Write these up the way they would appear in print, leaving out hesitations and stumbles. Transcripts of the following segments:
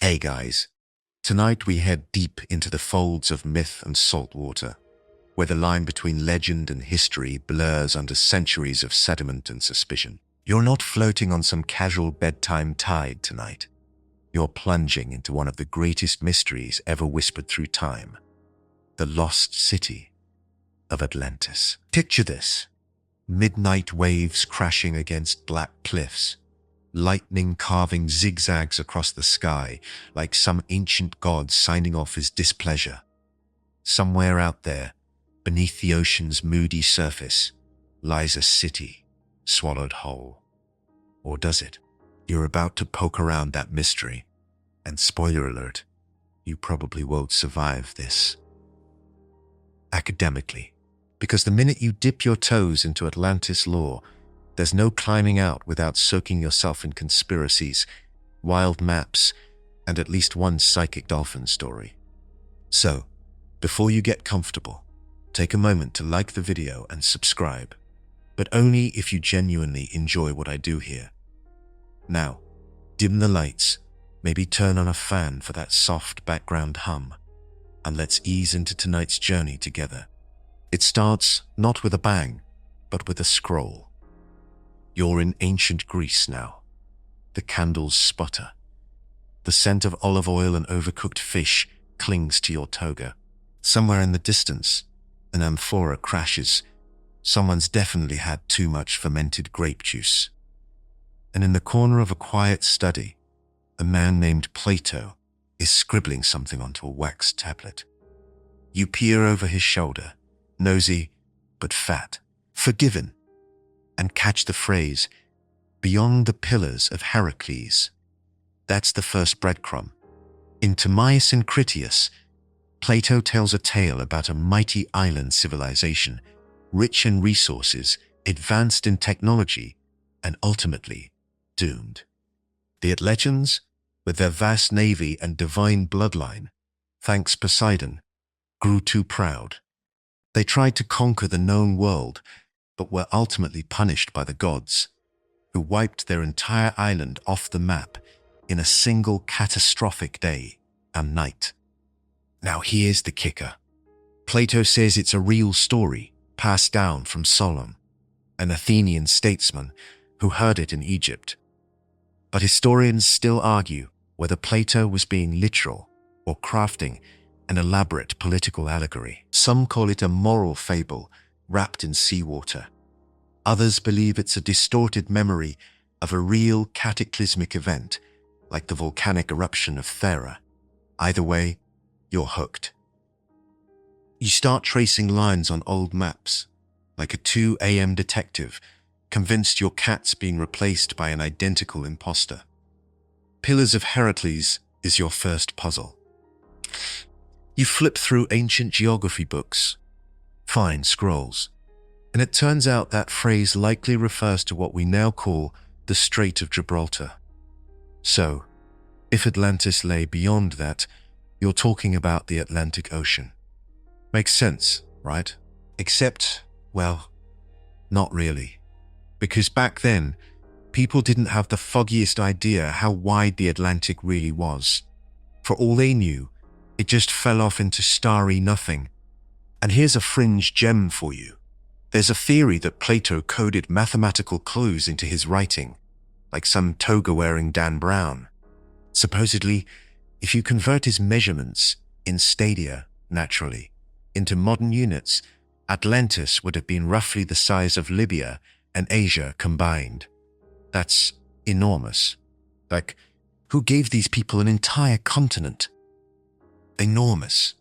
Hey guys, tonight we head deep into the folds of myth and salt water, where the line between legend and history blurs under centuries of sediment and suspicion. You're not floating on some casual bedtime tide tonight. You're plunging into one of the greatest mysteries ever whispered through time, the lost city of Atlantis. Picture this: midnight waves crashing against black cliffs, lightning carving zigzags across the sky like some ancient god signing off his displeasure. Somewhere out there, beneath the ocean's moody surface, lies a city swallowed whole. Or does it? You're about to poke around that mystery, and spoiler alert, you probably won't survive this. Academically, because the minute you dip your toes into Atlantis lore, there's no climbing out without soaking yourself in conspiracies, wild maps, and at least one psychic dolphin story. So, before you get comfortable, take a moment to like the video and subscribe, but only if you genuinely enjoy what I do here. Now, dim the lights, maybe turn on a fan for that soft background hum, and let's ease into tonight's journey together. It starts not with a bang, but with a scroll. You're in ancient Greece now. The candles sputter. The scent of olive oil and overcooked fish clings to your toga. Somewhere in the distance, an amphora crashes. Someone's definitely had too much fermented grape juice. And in the corner of a quiet study, a man named Plato is scribbling something onto a wax tablet. You peer over his shoulder, nosy but fat, forgiven, and catch the phrase, "beyond the pillars of Heracles." That's the first breadcrumb. In Timaeus and Critias, Plato tells a tale about a mighty island civilization, rich in resources, advanced in technology, and ultimately doomed. The Atlanteans, with their vast navy and divine bloodline, thanks Poseidon, grew too proud. They tried to conquer the known world, but were ultimately punished by the gods, who wiped their entire island off the map in a single catastrophic day and night. Now here's the kicker. Plato says it's a real story passed down from Solon, an Athenian statesman who heard it in Egypt. But historians still argue whether Plato was being literal or crafting an elaborate political allegory. Some call it a moral fable wrapped in seawater. Others believe it's a distorted memory of a real cataclysmic event, like the volcanic eruption of Thera. Either way, you're hooked. You start tracing lines on old maps, like a 2 a.m. detective, convinced your cat's being replaced by an identical imposter. Pillars of Heracles is your first puzzle. You flip through ancient geography books, find scrolls, and it turns out that phrase likely refers to what we now call the Strait of Gibraltar. So, if Atlantis lay beyond that, you're talking about the Atlantic Ocean. Makes sense, right? Except, well, not really. Because back then, people didn't have the foggiest idea how wide the Atlantic really was. For all they knew, it just fell off into starry nothing. And here's a fringe gem for you. There's a theory that Plato coded mathematical clues into his writing, like some toga-wearing Dan Brown. Supposedly, if you convert his measurements in stadia, naturally, into modern units, Atlantis would have been roughly the size of Libya and Asia combined. That's enormous. Like, who gave these people an entire continent? Enormous.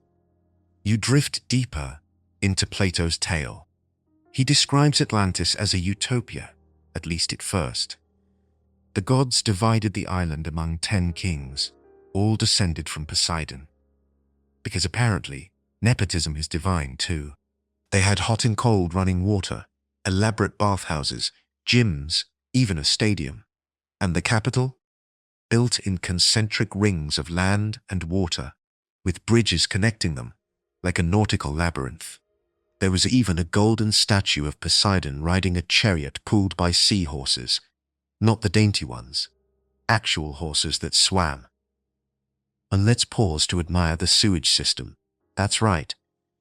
You drift deeper into Plato's tale. He describes Atlantis as a utopia, at least at first. The gods divided the island among 10 kings, all descended from Poseidon. Because apparently, nepotism is divine too. They had hot and cold running water, elaborate bathhouses, gyms, even a stadium. And the capital? Built in concentric rings of land and water, with bridges connecting them, like a nautical labyrinth. There was even a golden statue of Poseidon riding a chariot pulled by seahorses, not the dainty ones, actual horses that swam. And let's pause to admire the sewage system. That's right.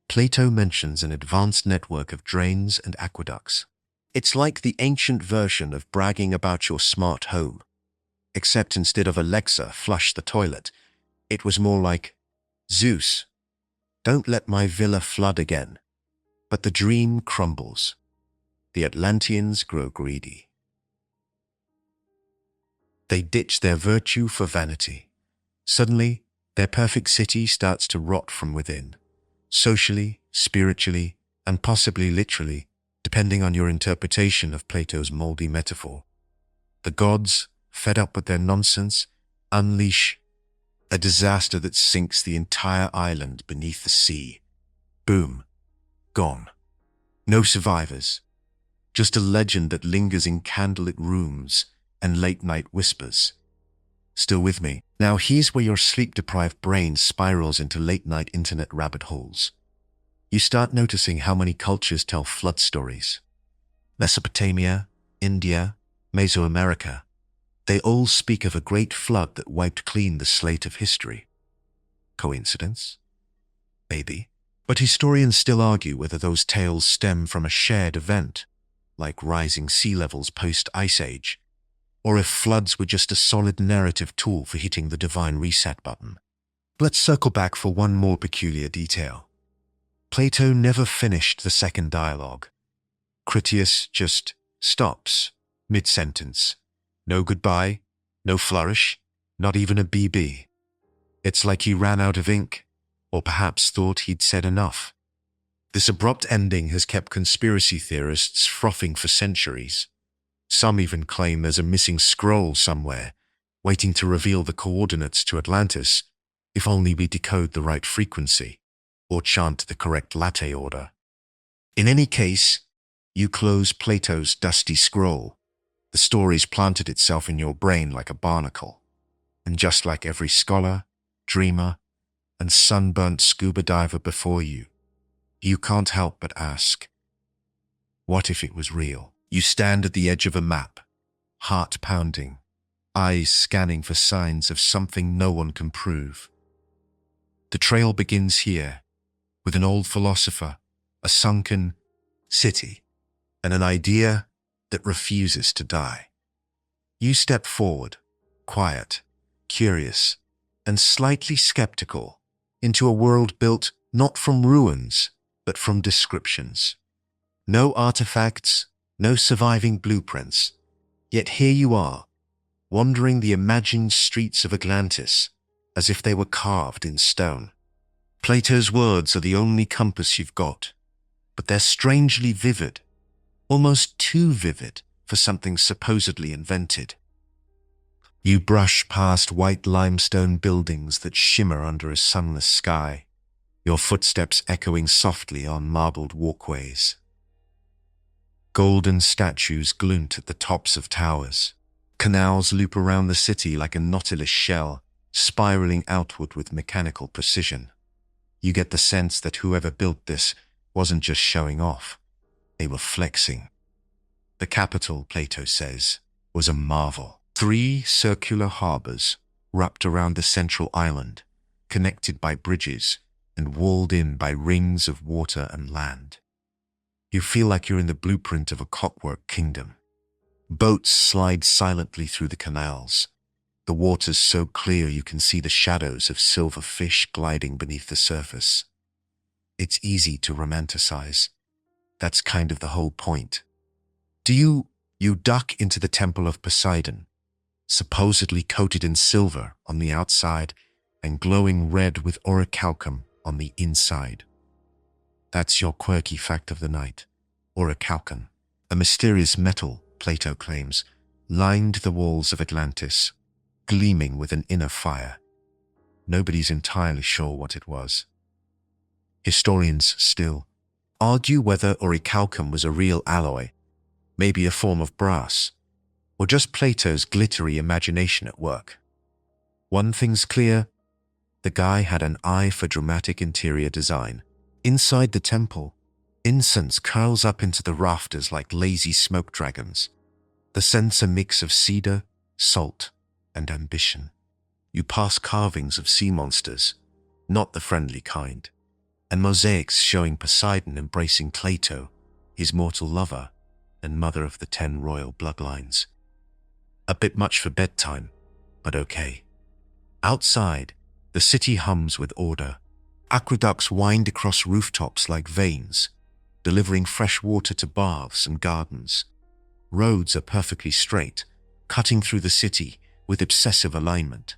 Plato mentions an advanced network of drains and aqueducts. It's like the ancient version of bragging about your smart home. Except instead of Alexa, flush the toilet, it was more like, Zeus, don't let my villa flood again. But the dream crumbles. The Atlanteans grow greedy. They ditch their virtue for vanity. Suddenly, their perfect city starts to rot from within. Socially, spiritually, and possibly literally, depending on your interpretation of Plato's moldy metaphor. The gods, fed up with their nonsense, unleash a disaster that sinks the entire island beneath the sea. Boom. Gone. No survivors. Just a legend that lingers in candlelit rooms and late-night whispers. Still with me? Now here's where your sleep-deprived brain spirals into late-night internet rabbit holes. You start noticing how many cultures tell flood stories. Mesopotamia, India, Mesoamerica. They all speak of a great flood that wiped clean the slate of history. Coincidence? Maybe. But historians still argue whether those tales stem from a shared event, like rising sea levels post-Ice Age, or if floods were just a solid narrative tool for hitting the divine reset button. Let's circle back for one more peculiar detail. Plato never finished the second dialogue. Critias just stops, mid-sentence. No goodbye, no flourish, not even a BB. It's like he ran out of ink, or perhaps thought he'd said enough. This abrupt ending has kept conspiracy theorists frothing for centuries. Some even claim there's a missing scroll somewhere, waiting to reveal the coordinates to Atlantis, if only we decode the right frequency, or chant the correct latte order. In any case, you close Plato's dusty scroll. The story's planted itself in your brain like a barnacle. And just like every scholar, dreamer, and sunburnt scuba diver before you, you can't help but ask, what if it was real? You stand at the edge of a map, heart pounding, eyes scanning for signs of something no one can prove. The trail begins here, with an old philosopher, a sunken city, and an idea that refuses to die. You step forward, quiet, curious, and slightly skeptical, into a world built not from ruins, but from descriptions. No artifacts, no surviving blueprints. Yet here you are, wandering the imagined streets of Atlantis, as if they were carved in stone. Plato's words are the only compass you've got, but they're strangely vivid, almost too vivid for something supposedly invented. You brush past white limestone buildings that shimmer under a sunless sky, your footsteps echoing softly on marbled walkways. Golden statues glint at the tops of towers. Canals loop around the city like a nautilus shell, spiraling outward with mechanical precision. You get the sense that whoever built this wasn't just showing off. They were flexing. The capital, Plato says, was a marvel. 3 circular harbors wrapped around the central island, connected by bridges and walled in by rings of water and land. You feel like you're in the blueprint of a clockwork kingdom. Boats slide silently through the canals, the water's so clear you can see the shadows of silver fish gliding beneath the surface. It's easy to romanticize. That's kind of the whole point. You duck into the temple of Poseidon, supposedly coated in silver on the outside and glowing red with orichalcum on the inside. That's your quirky fact of the night. Orichalcum, a mysterious metal, Plato claims, lined the walls of Atlantis, gleaming with an inner fire. Nobody's entirely sure what it was. Historians still argue whether orichalcum was a real alloy, maybe a form of brass, or just Plato's glittery imagination at work. One thing's clear, the guy had an eye for dramatic interior design. Inside the temple, incense curls up into the rafters like lazy smoke dragons. The scent's a mix of cedar, salt, and ambition. You pass carvings of sea monsters, not the friendly kind, and mosaics showing Poseidon embracing Plato, his mortal lover and mother of the 10 royal bloodlines. A bit much for bedtime, but okay. Outside, the city hums with order. Aqueducts wind across rooftops like veins, delivering fresh water to baths and gardens. Roads are perfectly straight, cutting through the city with obsessive alignment.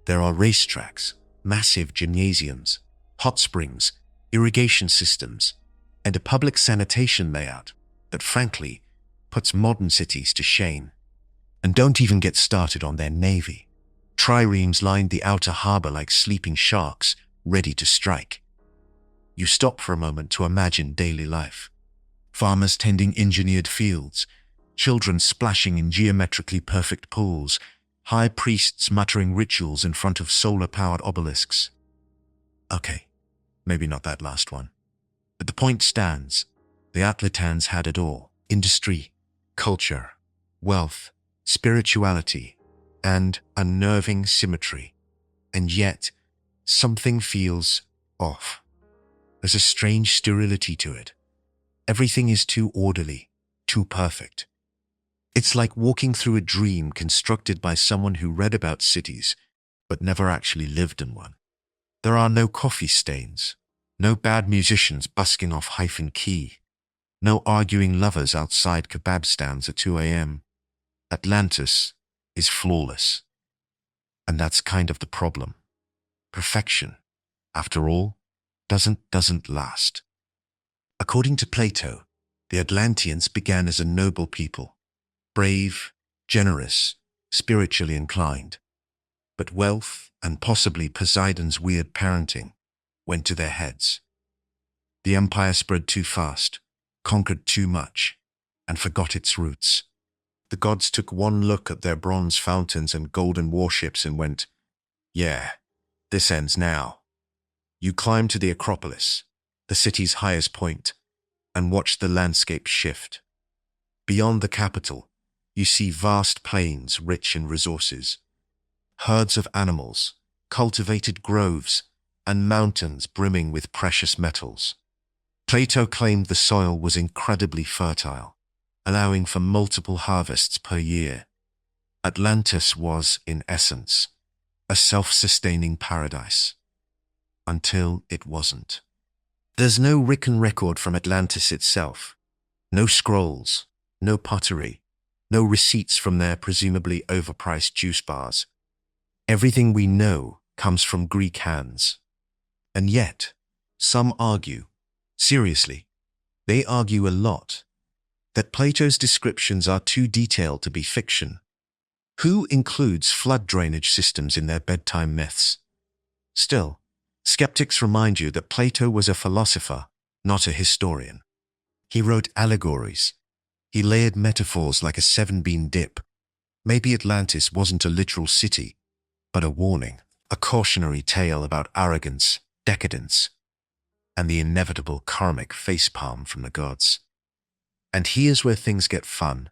There are racetracks, massive gymnasiums, hot springs, irrigation systems, and a public sanitation layout that, frankly, puts modern cities to shame. And don't even get started on their navy. Triremes line the outer harbor like sleeping sharks, ready to strike. You stop for a moment to imagine daily life. Farmers tending engineered fields, children splashing in geometrically perfect pools, high priests muttering rituals in front of solar-powered obelisks. Okay, maybe not that last one. But the point stands. The Atlatans had it all. Industry, culture, wealth, spirituality, and unnerving symmetry. And yet, something feels off. There's a strange sterility to it. Everything is too orderly, too perfect. It's like walking through a dream constructed by someone who read about cities, but never actually lived in one. There are no coffee stains, no bad musicians busking off hyphen key, no arguing lovers outside kebab stands at 2 a.m. Atlantis is flawless. And that's kind of the problem. Perfection, after all, doesn't last. According to Plato, the Atlanteans began as a noble people, brave, generous, spiritually inclined. But wealth, and possibly Poseidon's weird parenting, went to their heads. The empire spread too fast, conquered too much, and forgot its roots. The gods took one look at their bronze fountains and golden warships and went, "Yeah, this ends now." You climb to the Acropolis, the city's highest point, and watch the landscape shift. Beyond the capital, you see vast plains rich in resources, herds of animals, cultivated groves, and mountains brimming with precious metals. Plato claimed the soil was incredibly fertile, allowing for multiple harvests per year. Atlantis was, in essence, a self-sustaining paradise. Until it wasn't. There's no written record from Atlantis itself. No scrolls, no pottery, no receipts from their presumably overpriced juice bars. Everything we know comes from Greek hands. And yet, some argue, seriously, they argue a lot, that Plato's descriptions are too detailed to be fiction. Who includes flood drainage systems in their bedtime myths? Still, skeptics remind you that Plato was a philosopher, not a historian. He wrote allegories. He layered metaphors like a 7-bean dip. Maybe Atlantis wasn't a literal city, but a warning, a cautionary tale about arrogance, decadence, and the inevitable karmic facepalm from the gods. And here's where things get fun.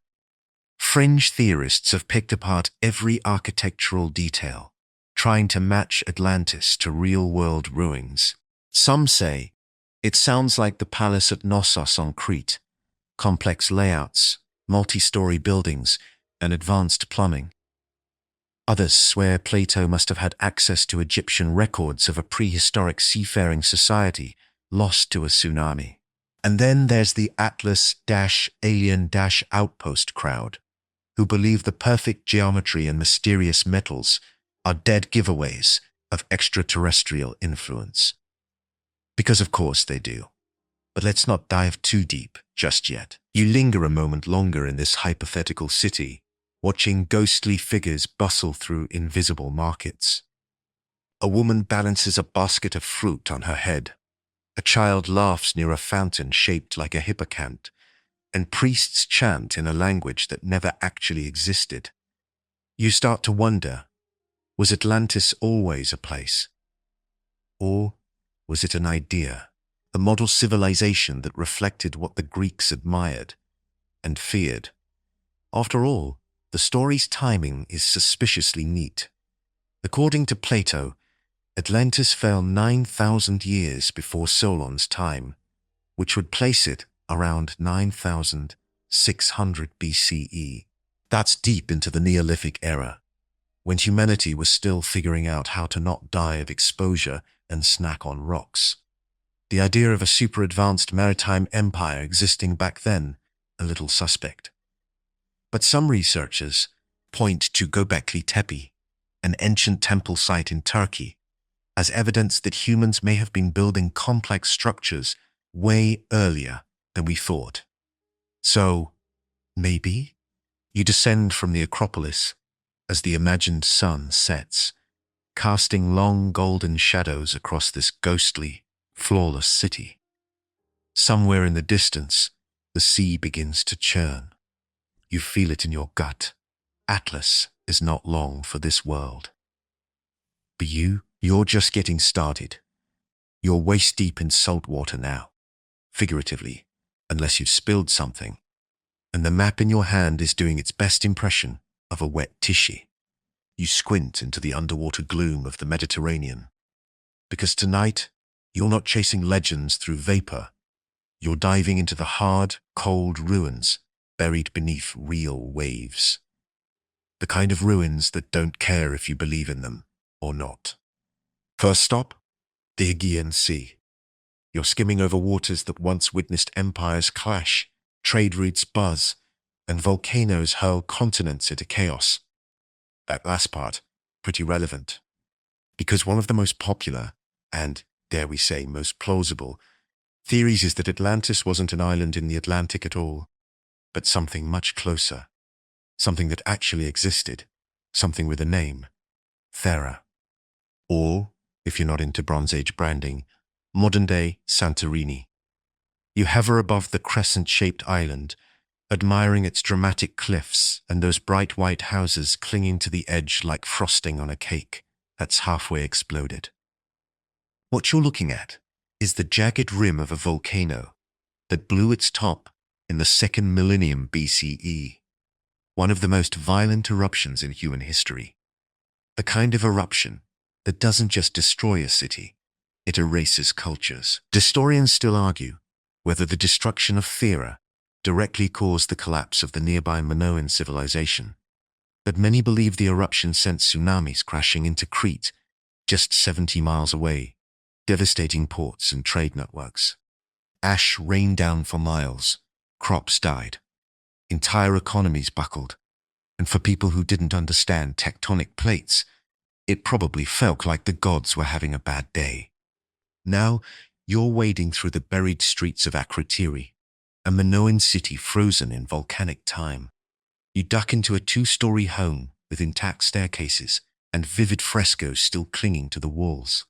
Fringe theorists have picked apart every architectural detail, trying to match Atlantis to real-world ruins. Some say it sounds like the palace at Knossos on Crete, complex layouts, multi-story buildings, and advanced plumbing. Others swear Plato must have had access to Egyptian records of a prehistoric seafaring society lost to a tsunami. And then there's the Atlas-alien-outpost crowd, who believe the perfect geometry and mysterious metals are dead giveaways of extraterrestrial influence. Because of course they do. But let's not dive too deep just yet. You linger a moment longer in this hypothetical city, watching ghostly figures bustle through invisible markets. A woman balances a basket of fruit on her head. A child laughs near a fountain shaped like a hippocamp, and priests chant in a language that never actually existed. You start to wonder, was Atlantis always a place? Or was it an idea, a model civilization that reflected what the Greeks admired and feared? After all, the story's timing is suspiciously neat. According to Plato, Atlantis fell 9,000 years before Solon's time, which would place it around 9,600 BCE. That's deep into the Neolithic era, when humanity was still figuring out how to not die of exposure and snack on rocks. The idea of a super-advanced maritime empire existing back then, a little suspect. But some researchers point to Göbekli Tepe, an ancient temple site in Turkey, as evidence that humans may have been building complex structures way earlier than we thought. So, maybe you descend from the Acropolis as the imagined sun sets, casting long golden shadows across this ghostly, flawless city. Somewhere in the distance, the sea begins to churn. You feel it in your gut. Atlas is not long for this world. But you're just getting started. You're waist deep in salt water now, figuratively, unless you've spilled something, and the map in your hand is doing its best impression of a wet tissue. You squint into the underwater gloom of the Mediterranean, because tonight, you're not chasing legends through vapor. You're diving into the hard, cold ruins buried beneath real waves. The kind of ruins that don't care if you believe in them or not. First stop, the Aegean Sea. You're skimming over waters that once witnessed empires clash, trade routes buzz, and volcanoes hurl continents into chaos. That last part, pretty relevant, because one of the most popular, and, dare we say, most plausible, theories is that Atlantis wasn't an island in the Atlantic at all, but something much closer, something that actually existed, something with a name, Thera. Or, if you're not into Bronze Age branding, modern-day Santorini. You hover above the crescent-shaped island, admiring its dramatic cliffs and those bright white houses clinging to the edge like frosting on a cake that's halfway exploded. What you're looking at is the jagged rim of a volcano that blew its top in the 2nd millennium BCE, one of the most violent eruptions in human history. The kind of eruption that doesn't just destroy a city, it erases cultures. Historians still argue whether the destruction of Thera directly caused the collapse of the nearby Minoan civilization, but many believe the eruption sent tsunamis crashing into Crete, just 70 miles away, devastating ports and trade networks. Ash rained down for miles, crops died, entire economies buckled, and for people who didn't understand tectonic plates, it probably felt like the gods were having a bad day. Now, you're wading through the buried streets of Akrotiri, a Minoan city frozen in volcanic time. You duck into a 2-story home with intact staircases and vivid frescoes still clinging to the walls.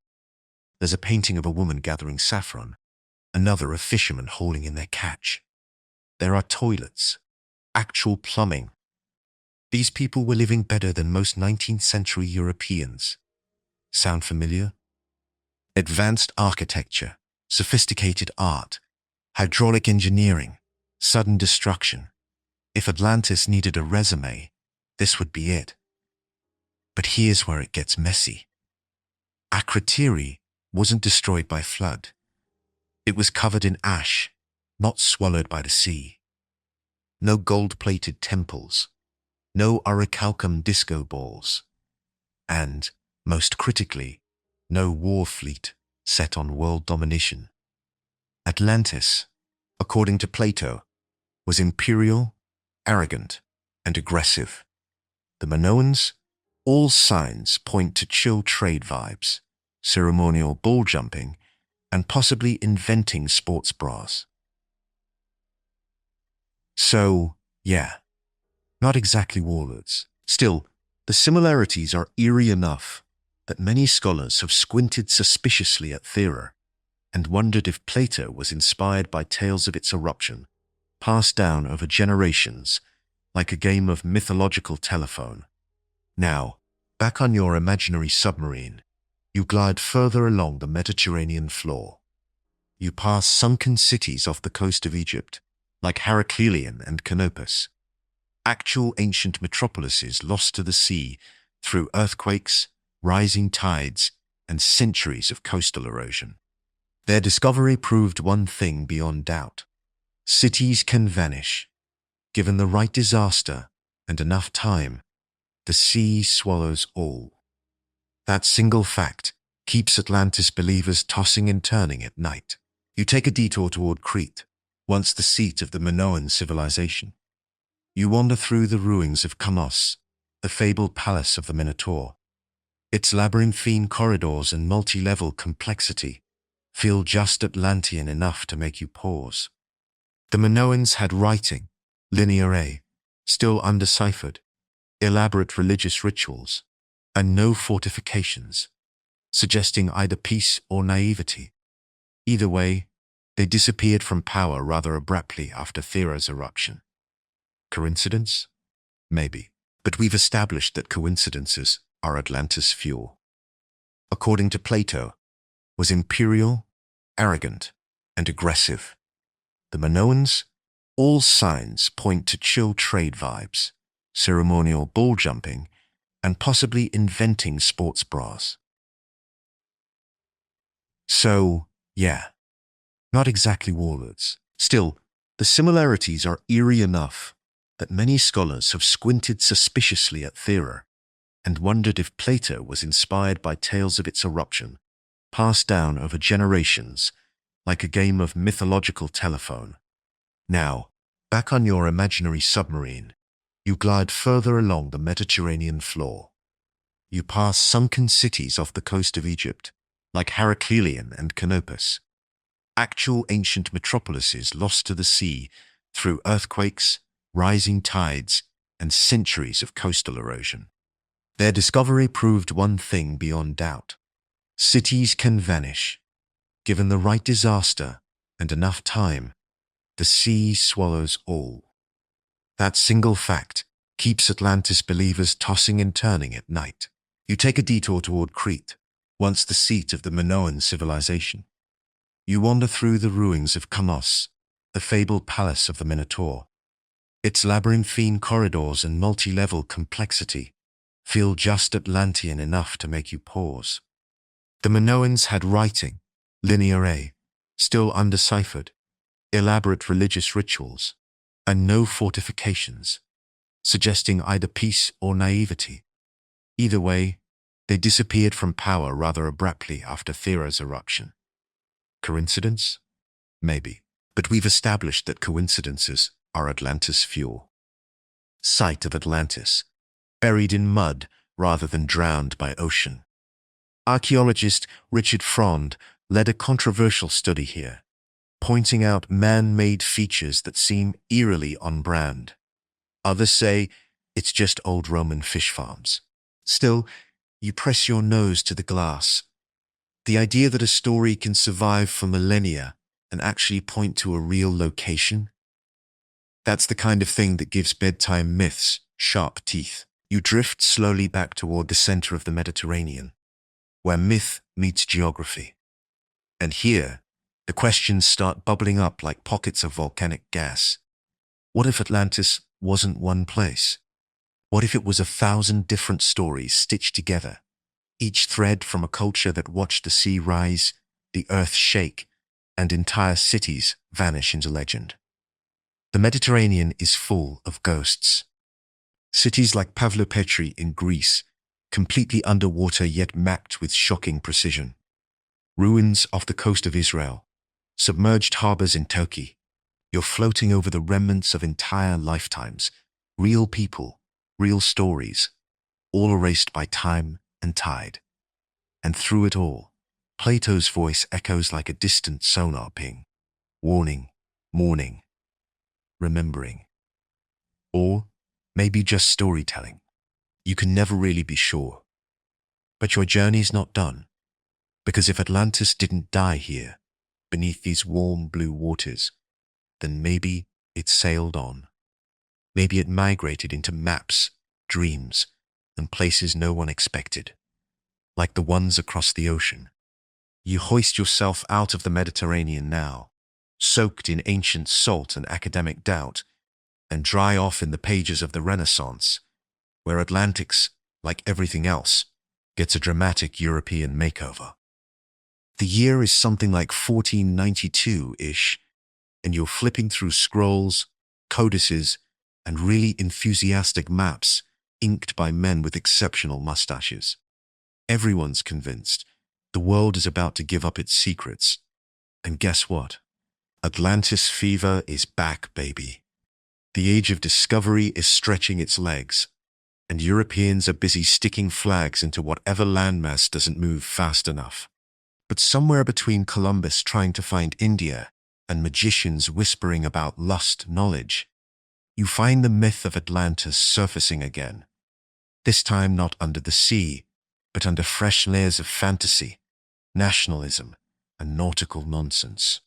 There's a painting of a woman gathering saffron, another of fishermen hauling in their catch. There are toilets, actual plumbing. These people were living better than most 19th century Europeans. Sound familiar? Advanced architecture, sophisticated art, hydraulic engineering, sudden destruction. If Atlantis needed a resume, this would be it. But here's where it gets messy. Akrotiri wasn't destroyed by flood. It was covered in ash, not swallowed by the sea. No gold-plated temples, no orichalcum disco balls, and, most critically, no war fleet set on world domination. Atlantis, according to Plato, was imperial, arrogant, and aggressive. The Minoans, all signs point to chill trade vibes, ceremonial ball jumping, and possibly inventing sports bras. So, yeah, not exactly warlords. Still, the similarities are eerie enough that many scholars have squinted suspiciously at Thera and wondered if Plato was inspired by tales of its eruption, passed down over generations like a game of mythological telephone. Now, back on your imaginary submarine, you glide further along the Mediterranean floor. You pass sunken cities off the coast of Egypt, like Heracleion and Canopus, actual ancient metropolises lost to the sea through earthquakes, rising tides, and centuries of coastal erosion. Their discovery proved one thing beyond doubt. Cities can vanish. Given the right disaster and enough time, the sea swallows all. That single fact keeps Atlantis believers tossing and turning at night. You take a detour toward Crete, once the seat of the Minoan civilization. You wander through the ruins of Kamos, the fabled palace of the Minotaur. Its labyrinthine corridors and multi-level complexity feel just Atlantean enough to make you pause. The Minoans had writing, linear A, still undeciphered, elaborate religious rituals, and no fortifications, suggesting either peace or naivety. Either way, they disappeared from power rather abruptly after Thera's eruption. Coincidence? Maybe. But we've established that coincidences are Atlantis' fuel. According to Plato, was imperial, arrogant, and aggressive. The Minoans? All signs point to chill trade vibes, ceremonial ball jumping, and possibly inventing sports bras. So, yeah, not exactly warlords. Still, the similarities are eerie enough that many scholars have squinted suspiciously at Thera and wondered if Plato was inspired by tales of its eruption, passed down over generations like a game of mythological telephone. Now, back on your imaginary submarine, you glide further along the Mediterranean floor. You pass sunken cities off the coast of Egypt, like Heracleion and Canopus, actual ancient metropolises lost to the sea through earthquakes, rising tides, and centuries of coastal erosion. Their discovery proved one thing beyond doubt. Cities can vanish. Given the right disaster and enough time, the sea swallows all. That single fact keeps Atlantis believers tossing and turning at night. You take a detour toward Crete, once the seat of the Minoan civilization. You wander through the ruins of Kamos, the fabled palace of the Minotaur. Its labyrinthine corridors and multi-level complexity feel just Atlantean enough to make you pause. The Minoans had writing, linear A, still undeciphered, elaborate religious rituals, and no fortifications, suggesting either peace or naivety. Either way, they disappeared from power rather abruptly after Thera's eruption. Coincidence? Maybe. But we've established that coincidences are Atlantis' fuel. Site of Atlantis, buried in mud rather than drowned by ocean. Archaeologist Richard Frond led a controversial study here, pointing out man-made features that seem eerily on brand. Others say it's just old Roman fish farms. Still, you press your nose to the glass. The idea that a story can survive for millennia and actually point to a real location? That's the kind of thing that gives bedtime myths sharp teeth. You drift slowly back toward the center of the Mediterranean, where myth meets geography. And here, the questions start bubbling up like pockets of volcanic gas. What if Atlantis wasn't one place? What if it was 1,000 different stories stitched together, each thread from a culture that watched the sea rise, the earth shake, and entire cities vanish into legend? The Mediterranean is full of ghosts. Cities like Pavlopetri in Greece, completely underwater yet mapped with shocking precision. Ruins off the coast of Israel, submerged harbors in Turkey. You're floating over the remnants of entire lifetimes, real people, real stories, all erased by time and tide. And through it all, Plato's voice echoes like a distant sonar ping, warning, mourning, remembering. Or maybe just storytelling. You can never really be sure. But your journey's not done, because if Atlantis didn't die here, beneath these warm blue waters, then maybe it sailed on. Maybe it migrated into maps, dreams, and places no one expected, like the ones across the ocean. You hoist yourself out of the Mediterranean now, soaked in ancient salt and academic doubt, and dry off in the pages of the Renaissance, where Atlantics, like everything else, gets a dramatic European makeover. The year is something like 1492-ish, and you're flipping through scrolls, codices, and really enthusiastic maps inked by men with exceptional mustaches. Everyone's convinced the world is about to give up its secrets. And guess what? Atlantis fever is back, baby. The age of discovery is stretching its legs, and Europeans are busy sticking flags into whatever landmass doesn't move fast enough. But somewhere between Columbus trying to find India and magicians whispering about lost knowledge, you find the myth of Atlantis surfacing again. This time not under the sea, but under fresh layers of fantasy, nationalism, and nautical nonsense.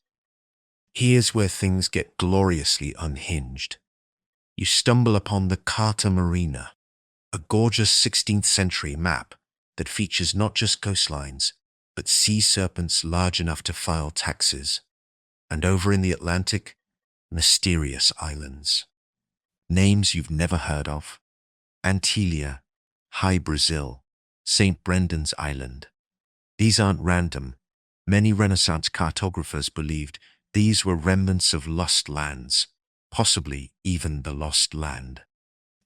Here's where things get gloriously unhinged. You stumble upon the Carta Marina, a gorgeous 16th century map that features not just coastlines, but sea serpents large enough to file taxes. And over in the Atlantic, mysterious islands. Names you've never heard of: Antilia, High Brazil, St. Brendan's Island. These aren't random. Many Renaissance cartographers believed these were remnants of lost lands, possibly even the Lost Land.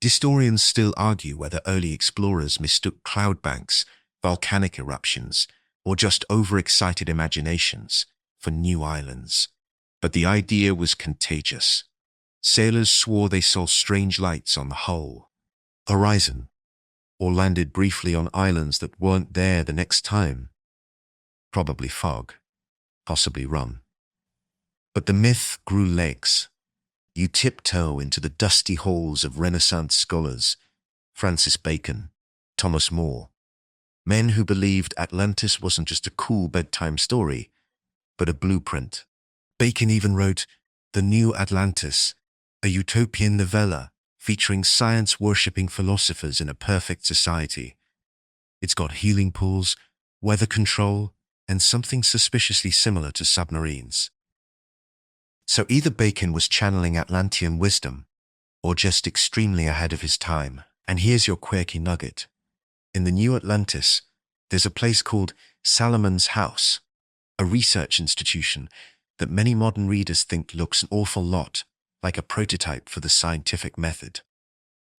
Historians still argue whether early explorers mistook cloud banks, volcanic eruptions, or just overexcited imaginations for new islands. But the idea was contagious. Sailors swore they saw strange lights on the whole horizon, or landed briefly on islands that weren't there the next time. Probably fog, possibly rum. But the myth grew legs. You tiptoe into the dusty halls of Renaissance scholars, Francis Bacon, Thomas More, men who believed Atlantis wasn't just a cool bedtime story, but a blueprint. Bacon even wrote The New Atlantis, a utopian novella featuring science-worshipping philosophers in a perfect society. It's got healing pools, weather control, and something suspiciously similar to submarines. So either Bacon was channeling Atlantean wisdom, or just extremely ahead of his time. And here's your quirky nugget. In the New Atlantis, there's a place called Salomon's House, a research institution that many modern readers think looks an awful lot like a prototype for the scientific method.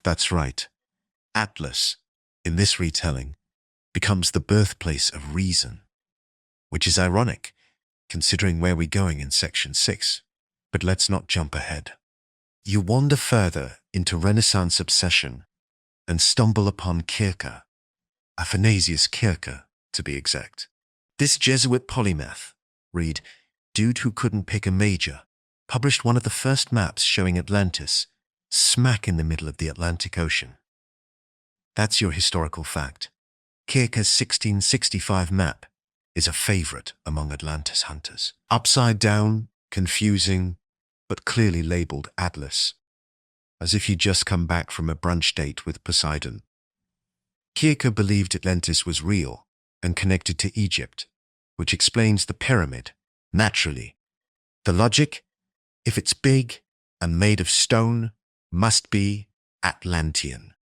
That's right. Atlas, in this retelling, becomes the birthplace of reason, which is ironic, considering where we're going in Section 6. But let's not jump ahead. You wander further into Renaissance obsession and stumble upon Kircher, Athanasius Kircher, to be exact. This Jesuit polymath, read dude who couldn't pick a major, published one of the first maps showing Atlantis, smack in the middle of the Atlantic Ocean. That's your historical fact. Kircher's 1665 map is a favorite among Atlantis hunters. Upside down, confusing, but clearly labeled Atlas, as if you'd just come back from a brunch date with Poseidon. Kircher believed Atlantis was real and connected to Egypt, which explains the pyramid, naturally. The logic: if it's big and made of stone, must be Atlantean.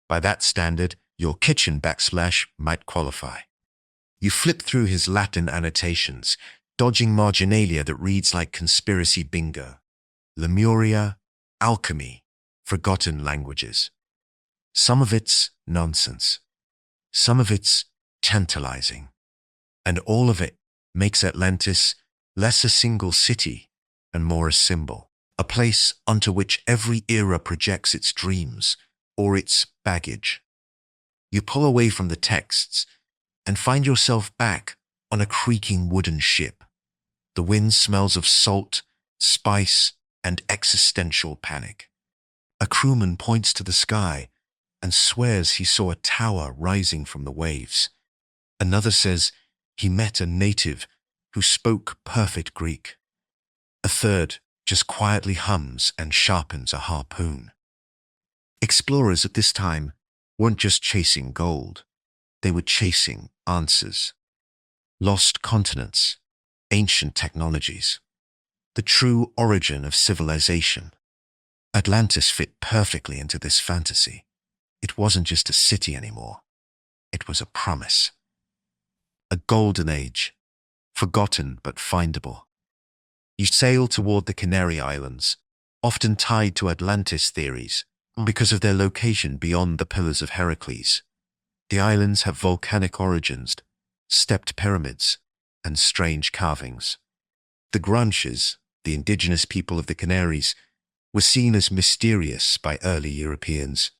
By that standard, your kitchen backsplash might qualify. You flip through his Latin annotations, dodging marginalia that reads like conspiracy bingo. Lemuria, alchemy, forgotten languages. Some of it's nonsense. Some of it's tantalizing. And all of it makes Atlantis less a single city and more a symbol, a place onto which every era projects its dreams or its baggage. You pull away from the texts and find yourself back on a creaking wooden ship. The wind smells of salt, spice, and existential panic. A crewman points to the sky and swears he saw a tower rising from the waves. Another says he met a native who spoke perfect Greek. A third just quietly hums and sharpens a harpoon. Explorers at this time weren't just chasing gold. They were chasing answers. Lost continents, ancient technologies, the true origin of civilization. Atlantis fit perfectly into this fantasy. It wasn't just a city anymore. It was a promise. A golden age, forgotten but findable. You sail toward the Canary Islands, often tied to Atlantis theories, because of their location beyond the Pillars of Heracles. The islands have volcanic origins, stepped pyramids, and strange carvings. The Grunches, the indigenous people of the Canaries, were seen as mysterious by early Europeans,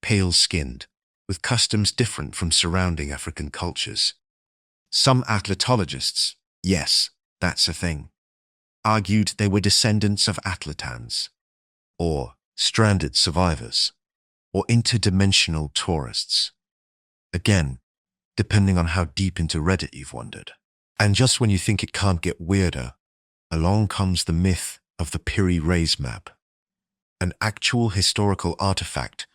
pale-skinned, with customs different from surrounding African cultures. Some atlatologists, yes, that's a thing, argued they were descendants of Atlatans, or stranded survivors, or interdimensional tourists. Again, depending on how deep into Reddit you've wandered. And just when you think it can't get weirder, along comes the myth of the Piri Reis map, an actual historical artifact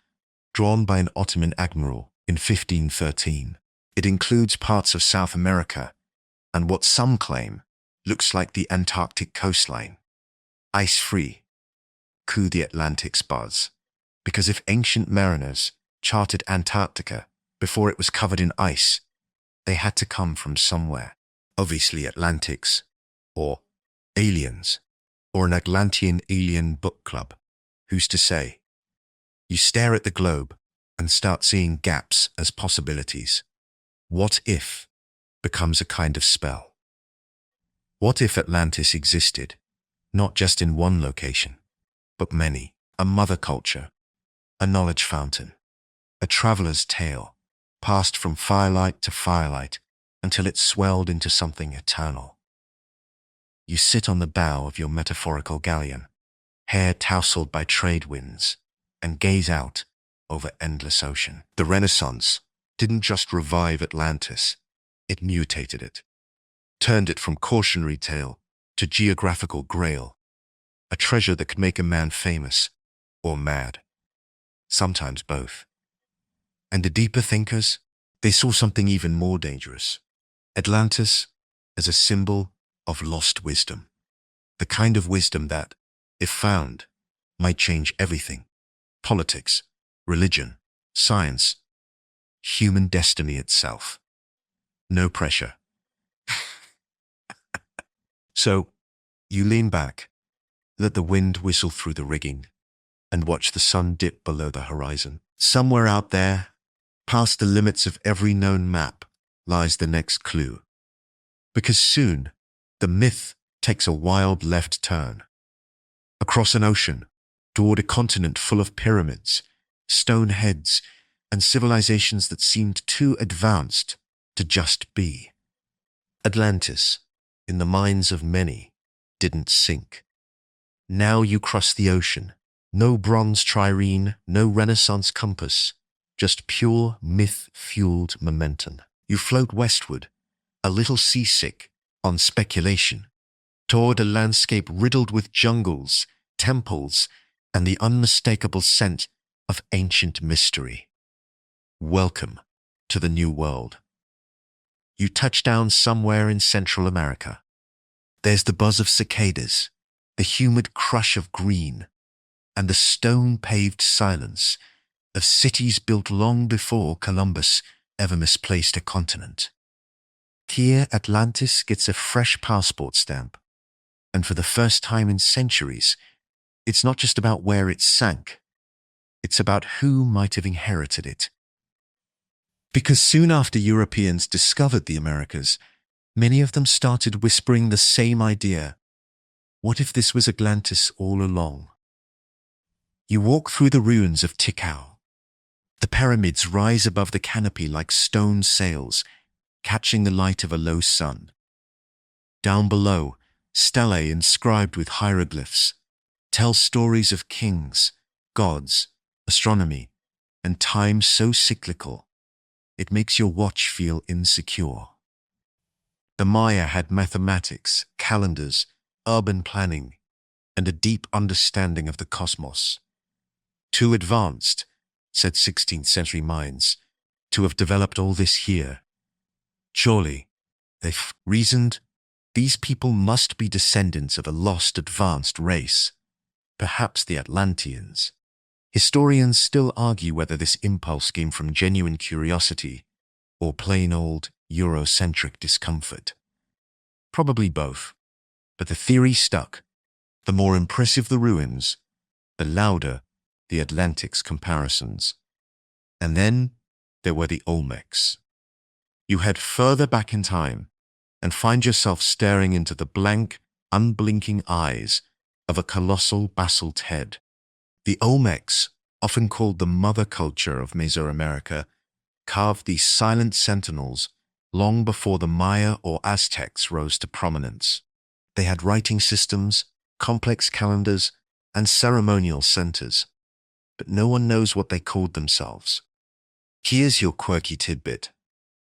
drawn by an Ottoman admiral in 1513. It includes parts of South America and what some claim looks like the Antarctic coastline. Ice-free. Coup the Atlantic's buzz. Because if ancient mariners charted Antarctica before it was covered in ice, they had to come from somewhere. Obviously Atlantics, or aliens, or an Atlantean alien book club. Who's to say? You stare at the globe and start seeing gaps as possibilities. What if becomes a kind of spell? What if Atlantis existed, not just in one location, but many? A mother culture, a knowledge fountain, a traveler's tale, passed from firelight to firelight until it swelled into something eternal. You sit on the bow of your metaphorical galleon, hair tousled by trade winds, and gaze out over endless ocean. The Renaissance didn't just revive Atlantis, it mutated it, turned it from cautionary tale to geographical grail, a treasure that could make a man famous or mad, sometimes both. And the deeper thinkers, they saw something even more dangerous. Atlantis as a symbol of lost wisdom, the kind of wisdom that, if found, might change everything: politics, religion, science, human destiny itself. No pressure. So, you lean back, let the wind whistle through the rigging, and watch the sun dip below the horizon. Somewhere out there, past the limits of every known map, lies the next clue. Because soon, the myth takes a wild left turn. Across an ocean, toward a continent full of pyramids, stone heads, and civilizations that seemed too advanced to just be. Atlantis, in the minds of many, didn't sink. Now you cross the ocean. No bronze trireme, no Renaissance compass, just pure myth-fueled momentum. You float westward, a little seasick, on speculation, toward a landscape riddled with jungles, temples, and the unmistakable scent of ancient mystery. Welcome to the New World. You touch down somewhere in Central America. There's the buzz of cicadas, the humid crush of green, and the stone-paved silence of cities built long before Columbus ever misplaced a continent. Here, Atlantis gets a fresh passport stamp, and for the first time in centuries, it's not just about where it sank, it's about who might have inherited it. Because soon after Europeans discovered the Americas, many of them started whispering the same idea. What if this was Atlantis all along? You walk through the ruins of Tikal. The pyramids rise above the canopy like stone sails, catching the light of a low sun. Down below, stelae inscribed with hieroglyphs tell stories of kings, gods, astronomy, and time so cyclical, it makes your watch feel insecure. The Maya had mathematics, calendars, urban planning, and a deep understanding of the cosmos. Too advanced, said 16th century minds, to have developed all this here. Surely, they reasoned, these people must be descendants of a lost advanced race, perhaps the Atlanteans. Historians still argue whether this impulse came from genuine curiosity or plain old Eurocentric discomfort? Probably both, but the theory stuck. The more impressive the ruins, the louder the Atlantic's comparisons. And then there were the Olmecs. You head further back in time and find yourself staring into the blank, unblinking eyes of a colossal basalt head. The Olmecs, often called the mother culture of Mesoamerica, carved these silent sentinels long before the Maya or Aztecs rose to prominence. They had writing systems, complex calendars, and ceremonial centers, but no one knows what they called themselves. Here's your quirky tidbit.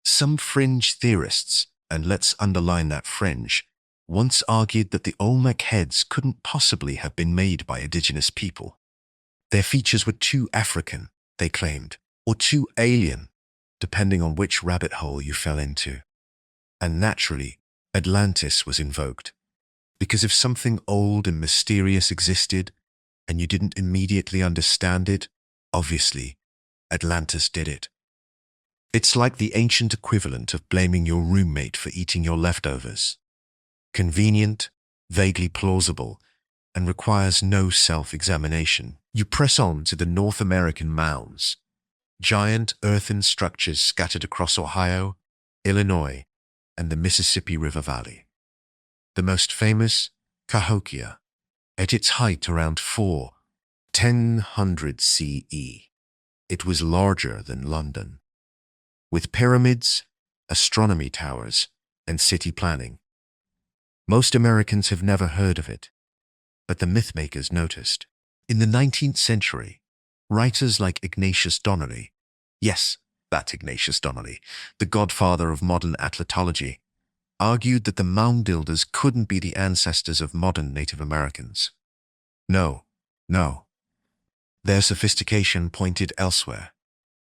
Some fringe theorists, and let's underline that fringe, once argued that the Olmec heads couldn't possibly have been made by indigenous people. Their features were too African, they claimed, or too alien, depending on which rabbit hole you fell into. And naturally, Atlantis was invoked. Because if something old and mysterious existed, and you didn't immediately understand it, obviously, Atlantis did it. It's like the ancient equivalent of blaming your roommate for eating your leftovers. Convenient, vaguely plausible, and requires no self-examination. You press on to the North American mounds, giant earthen structures scattered across Ohio, Illinois, and the Mississippi River Valley. The most famous, Cahokia, at its height around 400 CE. It was larger than London, with pyramids, astronomy towers, and city planning. Most Americans have never heard of it, but the mythmakers noticed. In the 19th century, writers like Ignatius Donnelly, yes, that Ignatius Donnelly, the godfather of modern atlatology, argued that the mound builders couldn't be the ancestors of modern Native Americans. No. Their sophistication pointed elsewhere.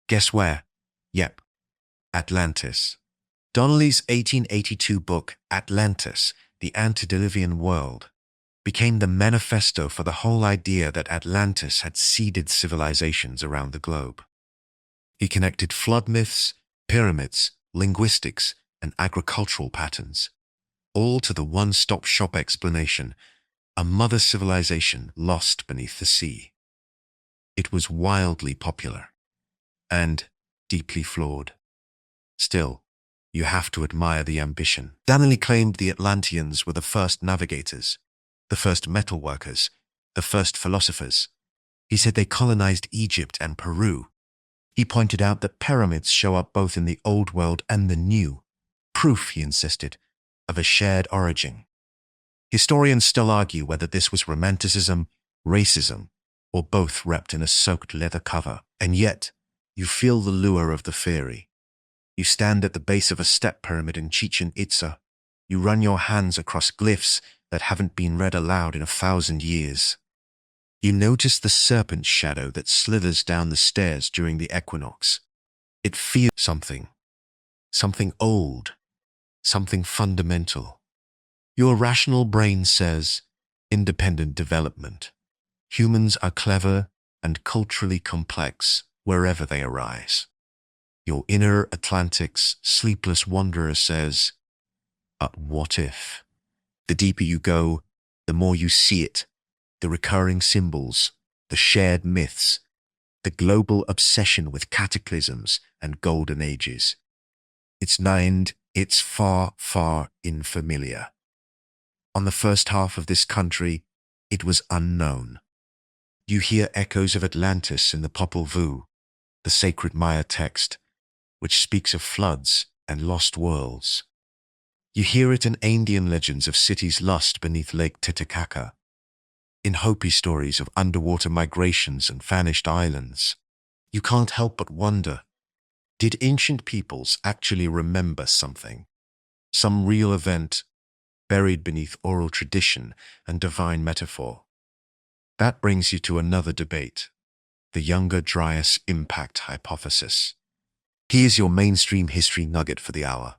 Guess where? Yep, Atlantis. Donnelly's 1882 book, Atlantis, the Antediluvian World, became the manifesto for the whole idea that Atlantis had seeded civilizations around the globe. He connected flood myths, pyramids, linguistics, and agricultural patterns, all to the one-stop-shop explanation: a mother civilization lost beneath the sea. It was wildly popular and deeply flawed. Still, you have to admire the ambition. Donnelly claimed the Atlanteans were the first navigators, the first metalworkers, the first philosophers. He said they colonized Egypt and Peru. He pointed out that pyramids show up both in the Old World and the New. Proof, he insisted, of a shared origin. Historians still argue whether this was romanticism, racism, or both wrapped in a soaked leather cover. And yet, you feel the lure of the theory. You stand at the base of a step pyramid in Chichen Itza. You run your hands across glyphs that haven't been read aloud in 1,000 years. You notice the serpent shadow that slithers down the stairs during the equinox. It feels something old, something fundamental. Your rational brain says, independent development. Humans are clever and culturally complex wherever they arise. Your inner Atlantic's sleepless wanderer says, what if? The deeper you go, the more you see it, the recurring symbols, the shared myths, the global obsession with cataclysms and golden ages. It's far, far unfamiliar. On the first half of this country, it was unknown. You hear echoes of Atlantis in the Popol Vuh, the sacred Maya text, which speaks of floods and lost worlds. You hear it in Andean legends of cities lost beneath Lake Titicaca, in Hopi stories of underwater migrations and vanished islands. You can't help but wonder, did ancient peoples actually remember something? Some real event buried beneath oral tradition and divine metaphor? That brings you to another debate, the Younger Dryas impact hypothesis. Here's your mainstream history nugget for the hour.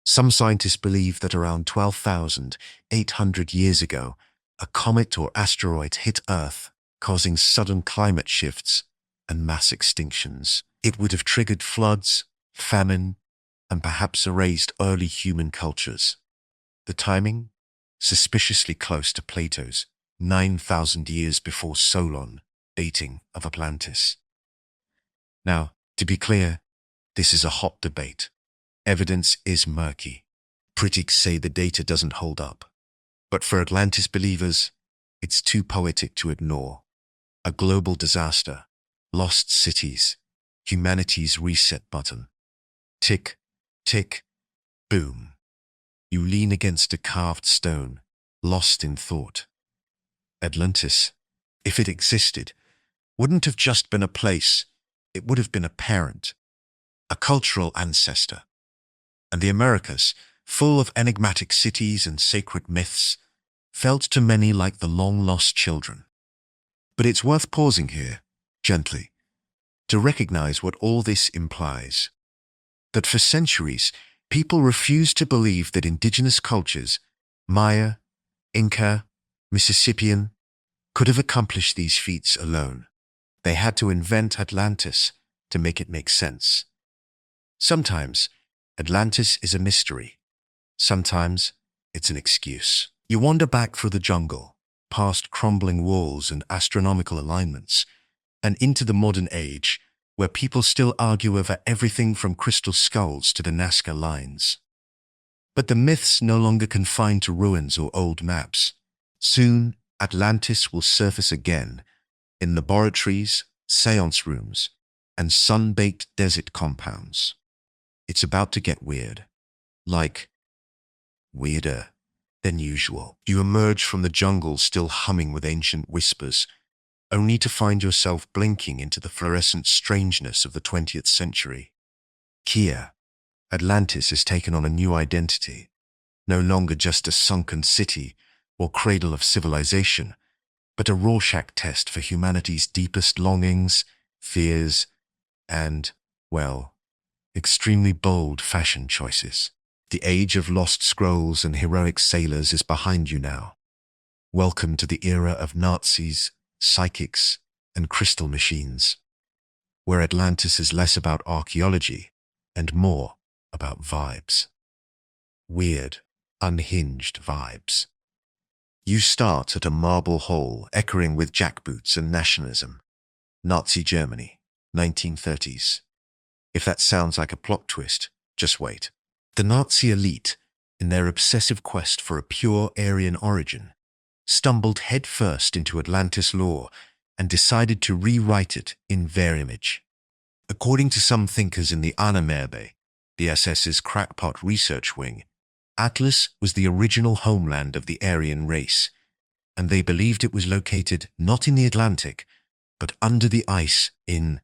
Some scientists believe that around 12,800 years ago, a comet or asteroid hit Earth, causing sudden climate shifts and mass extinctions. It would have triggered floods, famine, and perhaps erased early human cultures. The timing? Suspiciously close to Plato's 9,000 years before Solon dating of Atlantis. Now, to be clear, this is a hot debate. Evidence is murky. Critics say the data doesn't hold up. But for Atlantis believers, it's too poetic to ignore. A global disaster, lost cities, humanity's reset button. Tick, tick, boom. You lean against a carved stone, lost in thought. Atlantis, if it existed, wouldn't have just been a place, it would have been a parent, a cultural ancestor. And the Americas, full of enigmatic cities and sacred myths, felt to many like the long-lost children. But it's worth pausing here, gently, to recognize what all this implies. That for centuries, people refused to believe that indigenous cultures, Maya, Inca, Mississippian, could have accomplished these feats alone. They had to invent Atlantis to make it make sense. Sometimes, Atlantis is a mystery. Sometimes, it's an excuse. You wander back through the jungle, past crumbling walls and astronomical alignments, and into the modern age, where people still argue over everything from crystal skulls to the Nazca lines. But the myth's no longer confined to ruins or old maps. Soon, Atlantis will surface again, in laboratories, seance rooms, and sun-baked desert compounds. It's about to get weird. Like, weirder than usual. You emerge from the jungle still humming with ancient whispers, only to find yourself blinking into the fluorescent strangeness of the 20th century. Kia, Atlantis has taken on a new identity, no longer just a sunken city or cradle of civilization, but a Rorschach test for humanity's deepest longings, fears, and, well, extremely bold fashion choices. The age of lost scrolls and heroic sailors is behind you now. Welcome to the era of Nazis, psychics, and crystal machines, where Atlantis is less about archaeology and more about vibes. Weird, unhinged vibes. You start at a marble hall echoing with jackboots and nationalism. Nazi Germany, 1930s. If that sounds like a plot twist, just wait. The Nazi elite, in their obsessive quest for a pure Aryan origin, stumbled headfirst into Atlantis lore and decided to rewrite it in their image. According to some thinkers in the Ahnenerbe, the SS's crackpot research wing, Atlas was the original homeland of the Aryan race, and they believed it was located not in the Atlantic, but under the ice in,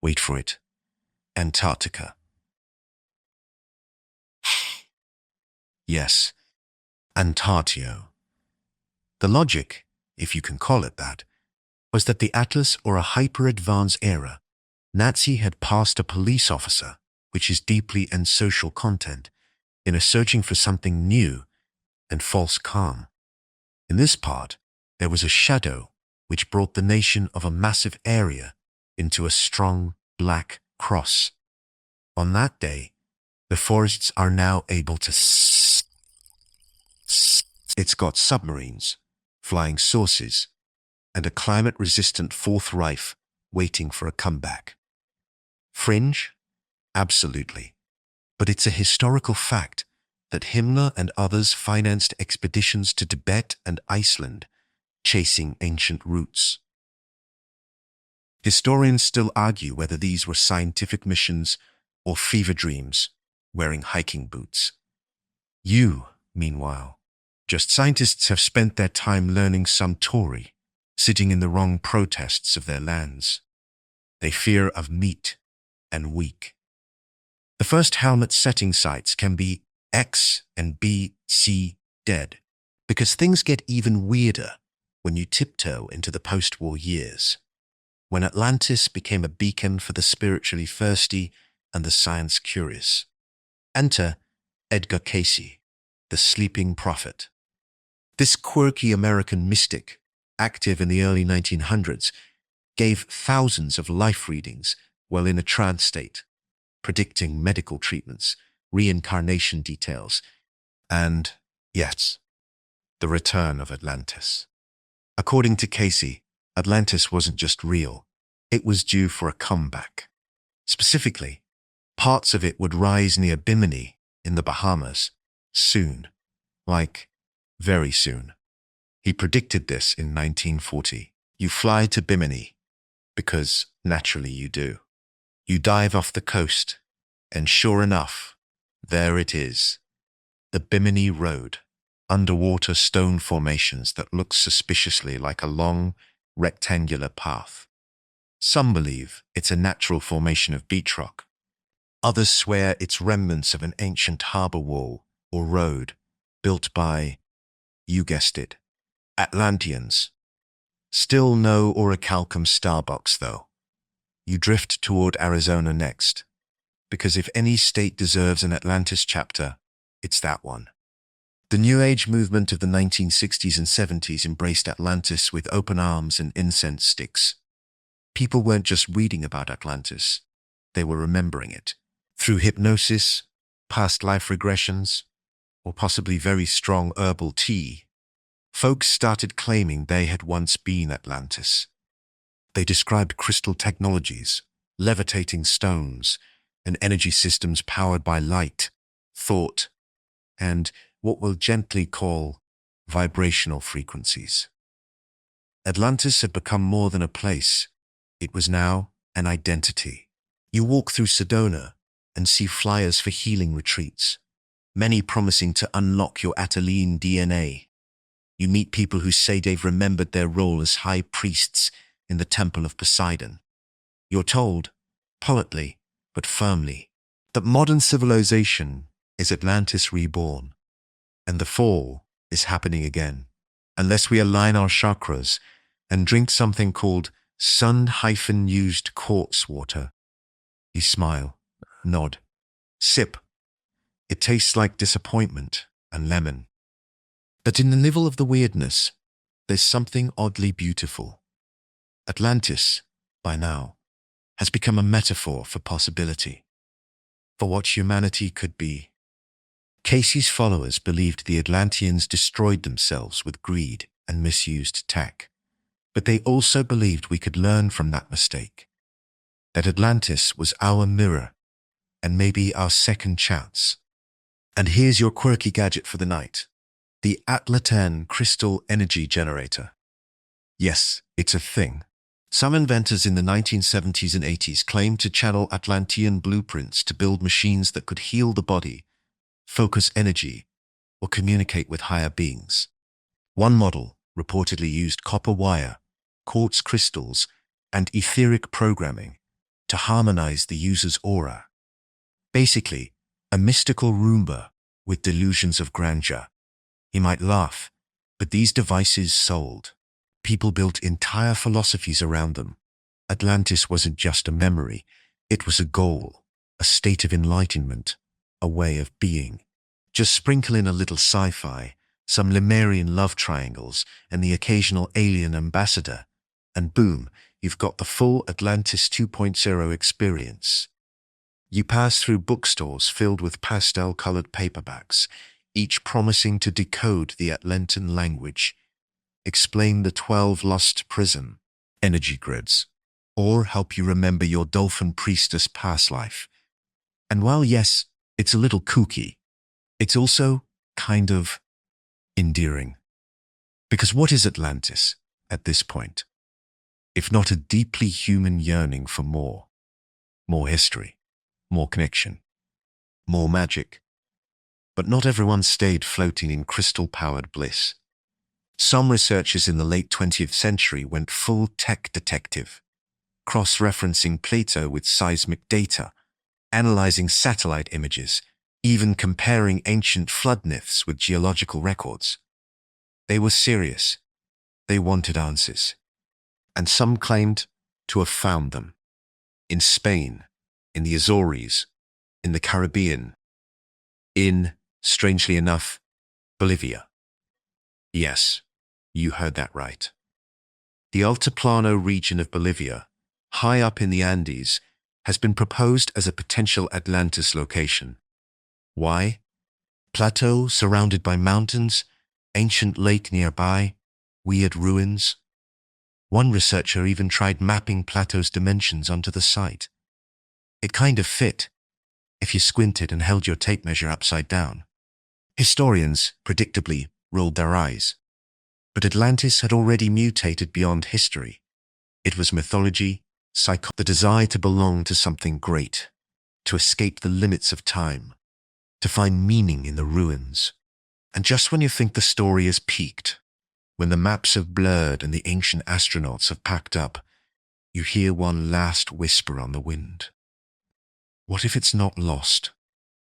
wait for it, Antarctica. Yes, Antartio. The logic, if you can call it that, was that the Atlas or a hyper-advanced era, Nazi had passed a police officer, which is deeply and social content, in a searching for something new and false calm. In this part, there was a shadow which brought the nation of a massive area into a strong black cross. On that day, the forests are now able to It's got submarines, flying saucers, and a climate-resistant Fourth Reich waiting for a comeback. Fringe? Absolutely. But it's a historical fact that Himmler and others financed expeditions to Tibet and Iceland, chasing ancient roots. Historians still argue whether these were scientific missions or fever dreams, wearing hiking boots. You, meanwhile, just scientists have spent their time learning some Tory, sitting in the wrong protests of their lands. They fear of meat and weak. The first helmet setting sites can be X and B, C, dead, because things get even weirder when you tiptoe into the post-war years, when Atlantis became a beacon for the spiritually thirsty and the science curious. Enter Edgar Cayce, the sleeping prophet. This quirky American mystic, active in the early 1900s, gave thousands of life readings while in a trance state, predicting medical treatments, reincarnation details, and, yes, the return of Atlantis. According to Casey, Atlantis wasn't just real, it was due for a comeback. Specifically, parts of it would rise near Bimini in the Bahamas soon, like very soon. He predicted this in 1940. You fly to Bimini, because naturally you do. You dive off the coast, and sure enough, there it is. The Bimini Road, underwater stone formations that look suspiciously like a long, rectangular path. Some believe it's a natural formation of beach rock. Others swear it's remnants of an ancient harbor wall or road built by, you guessed it, Atlanteans. Still no orichalcum Starbucks, though. You drift toward Arizona next, because if any state deserves an Atlantis chapter, it's that one. The New Age movement of the 1960s and 70s embraced Atlantis with open arms and incense sticks. People weren't just reading about Atlantis, they were remembering it. Through hypnosis, past life regressions, or possibly very strong herbal tea, folks started claiming they had once been Atlantis. They described crystal technologies, levitating stones, and energy systems powered by light, thought, and what we'll gently call vibrational frequencies. Atlantis had become more than a place. It was now an identity. You walk through Sedona and see flyers for healing retreats, many promising to unlock your Atlantean DNA. You meet people who say they've remembered their role as high priests in the Temple of Poseidon. You're told, politely but firmly, that modern civilization is Atlantis reborn, and the fall is happening again, unless we align our chakras and drink something called sun-used quartz water. You smile, nod, sip. It tastes like disappointment and lemon. But in the middle of the weirdness, there's something oddly beautiful. Atlantis, by now, has become a metaphor for possibility, for what humanity could be. Casey's followers believed the Atlanteans destroyed themselves with greed and misused tech, but they also believed we could learn from that mistake, that Atlantis was our mirror and maybe our second chance. And here's your quirky gadget for the night. The Atlantean Crystal Energy Generator. Yes, it's a thing. Some inventors in the 1970s and 80s claimed to channel Atlantean blueprints to build machines that could heal the body, focus energy, or communicate with higher beings. One model reportedly used copper wire, quartz crystals, and etheric programming to harmonize the user's aura. Basically, a mystical Roomba with delusions of grandeur. He might laugh, but these devices sold. People built entire philosophies around them. Atlantis wasn't just a memory, it was a goal, a state of enlightenment, a way of being. Just sprinkle in a little sci-fi, some Lemurian love triangles, and the occasional alien ambassador, and boom, you've got the full Atlantis 2.0 experience. You pass through bookstores filled with pastel-colored paperbacks, each promising to decode the Atlantean language, explain the 12 lost prism energy grids, or help you remember your dolphin priestess past life. And while yes, it's a little kooky, it's also kind of endearing. Because what is Atlantis at this point, if not a deeply human yearning for more? More history, more connection, more magic. But not everyone stayed floating in crystal-powered bliss. Some researchers in the late 20th century went full tech detective, cross-referencing Plato with seismic data, analyzing satellite images, even comparing ancient flood myths with geological records. They were serious. They wanted answers. And some claimed to have found them. In Spain, in the Azores, in the Caribbean, in, strangely enough, Bolivia. Yes, you heard that right. The Altiplano region of Bolivia, high up in the Andes, has been proposed as a potential Atlantis location. Why? Plateau surrounded by mountains, ancient lake nearby, weird ruins. One researcher even tried mapping Plateau's dimensions onto the site. It kind of fit, if you squinted and held your tape measure upside down. Historians, predictably, rolled their eyes. But Atlantis had already mutated beyond history. It was mythology, the desire to belong to something great, to escape the limits of time, to find meaning in the ruins. And just when you think the story has peaked, when the maps have blurred and the ancient astronauts have packed up, you hear one last whisper on the wind. What if it's not lost?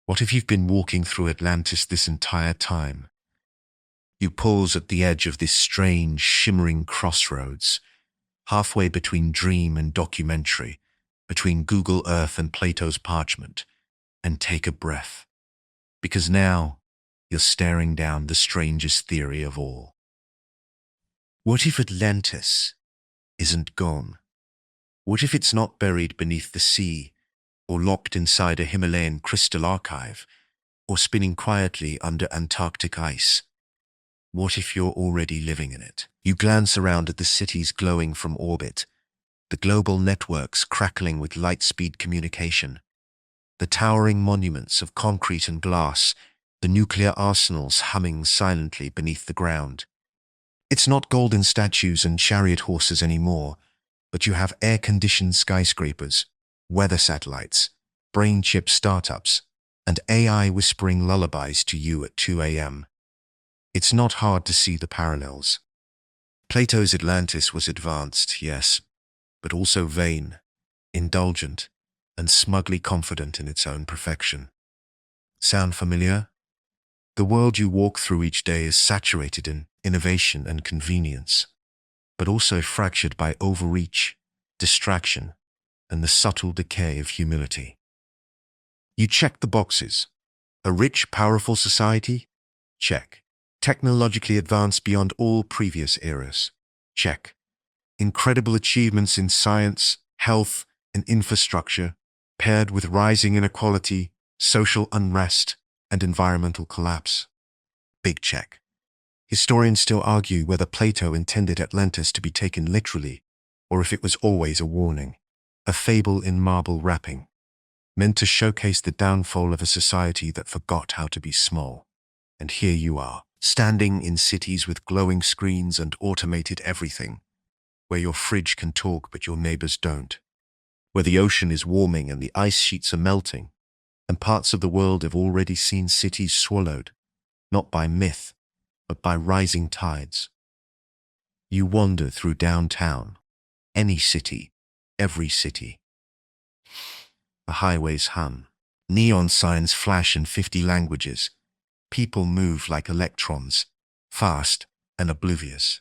What if you've been walking through Atlantis this entire time? You pause at the edge of this strange, shimmering crossroads, halfway between dream and documentary, between Google Earth and Plato's parchment, and take a breath. Because now, you're staring down the strangest theory of all. What if Atlantis isn't gone? What if it's not buried beneath the sea, or locked inside a Himalayan crystal archive, or spinning quietly under Antarctic ice? What if you're already living in it? You glance around at the cities glowing from orbit, the global networks crackling with light-speed communication, the towering monuments of concrete and glass, the nuclear arsenals humming silently beneath the ground. It's not golden statues and chariot horses anymore, but you have air-conditioned skyscrapers, weather satellites, brain chip startups, and AI whispering lullabies to you at 2 a.m. It's not hard to see the parallels. Plato's Atlantis was advanced, yes, but also vain, indulgent, and smugly confident in its own perfection. Sound familiar? The world you walk through each day is saturated in innovation and convenience, but also fractured by overreach, distraction, and the subtle decay of humility. You check the boxes. A rich, powerful society? Check. Technologically advanced beyond all previous eras? Check. Incredible achievements in science, health, and infrastructure, paired with rising inequality, social unrest, and environmental collapse? Big check. Historians still argue whether Plato intended Atlantis to be taken literally, or if it was always a warning, a fable in marble wrapping, meant to showcase the downfall of a society that forgot how to be small. And here you are, standing in cities with glowing screens and automated everything, where your fridge can talk but your neighbors don't, where the ocean is warming and the ice sheets are melting, and parts of the world have already seen cities swallowed, not by myth, but by rising tides. You wander through downtown, any city, every city. The highways hum. Neon signs flash in 50 languages. People move like electrons, fast and oblivious.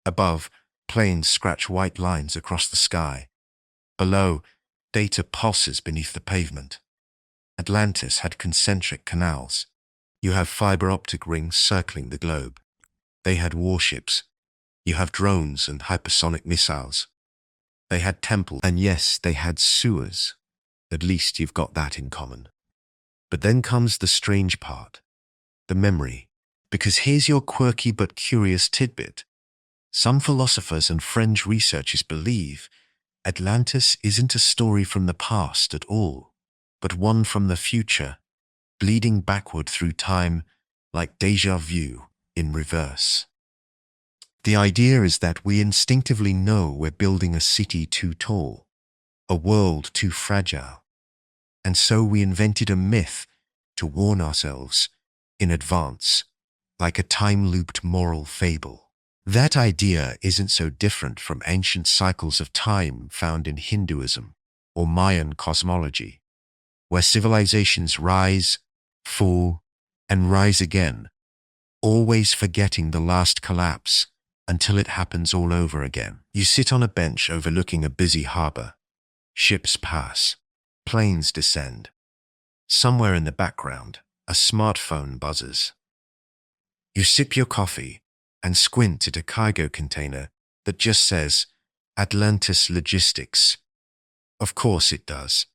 Above, planes scratch white lines across the sky. Below, data pulses beneath the pavement. Atlantis had concentric canals. You have fiber optic rings circling the globe. They had warships. You have drones and hypersonic missiles. They had temples, and yes, they had sewers. At least you've got that in common. But then comes the strange part, the memory. Because here's your quirky but curious tidbit. Some philosophers and fringe researchers believe Atlantis isn't a story from the past at all, but one from the future, bleeding backward through time like déjà vu in reverse. The idea is that we instinctively know we're building a city too tall, a world too fragile, and so we invented a myth to warn ourselves in advance, like a time-looped moral fable. That idea isn't so different from ancient cycles of time found in Hinduism or Mayan cosmology, where civilizations rise, fall, and rise again, always forgetting the last collapse until it happens all over again. You sit on a bench overlooking a busy harbor. Ships pass. Planes descend. Somewhere in the background, a smartphone buzzes. You sip your coffee and squint at a cargo container that just says Atlantis Logistics. Of course it does.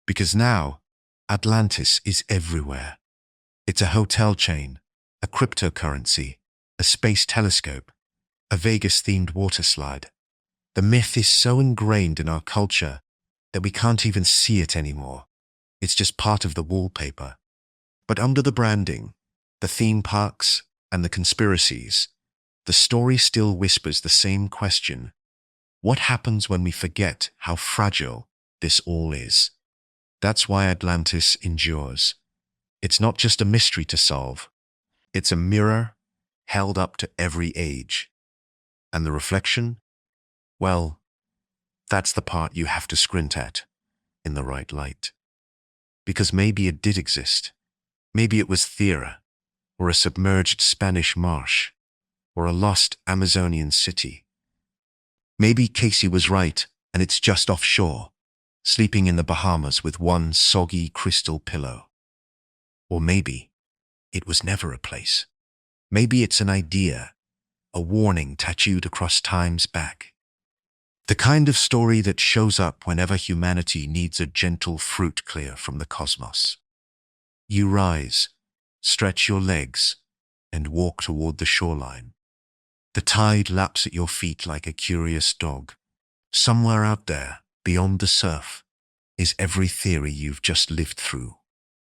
Because now, Atlantis is everywhere. It's a hotel chain, a cryptocurrency, a space telescope, a Vegas-themed water slide. The myth is so ingrained in our culture that we can't even see it anymore. It's just part of the wallpaper. But under the branding, the theme parks, and the conspiracies, the story still whispers the same question. What happens when we forget how fragile this all is? That's why Atlantis endures. It's not just a mystery to solve. It's a mirror held up to every age. And the reflection? Well, that's the part you have to squint at in the right light. Because maybe it did exist. Maybe it was Thera, or a submerged Spanish marsh, or a lost Amazonian city. Maybe Casey was right, and it's just offshore, sleeping in the Bahamas with one soggy crystal pillow. Or maybe it was never a place. Maybe it's an idea, a warning tattooed across time's back. The kind of story that shows up whenever humanity needs a gentle fruit clear from the cosmos. You rise, stretch your legs, and walk toward the shoreline. The tide laps at your feet like a curious dog. Somewhere out there, beyond the surf, is every theory you've just lived through.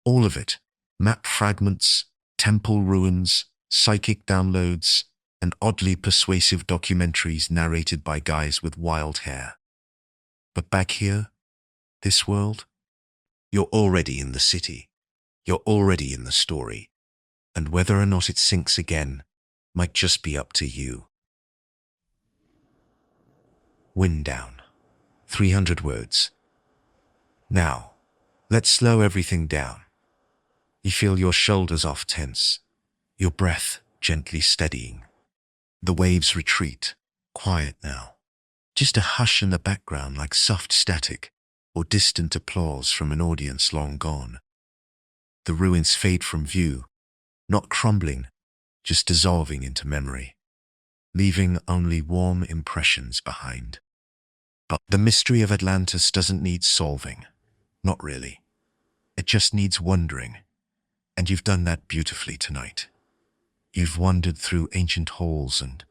All of it. Map fragments, temple ruins, psychic downloads, and oddly persuasive documentaries narrated by guys with wild hair. But back here, this world, you're already in the city. You're already in the story. And whether or not it sinks again might just be up to you. Wind down. 300 words. Now, let's slow everything down. You feel your shoulders off tense, your breath gently steadying. The waves retreat, quiet now. Just a hush in the background like soft static or distant applause from an audience long gone. The ruins fade from view, not crumbling, just dissolving into memory, leaving only warm impressions behind. But the mystery of Atlantis doesn't need solving. Not really. It just needs wondering. And you've done that beautifully tonight. You've wandered through ancient halls and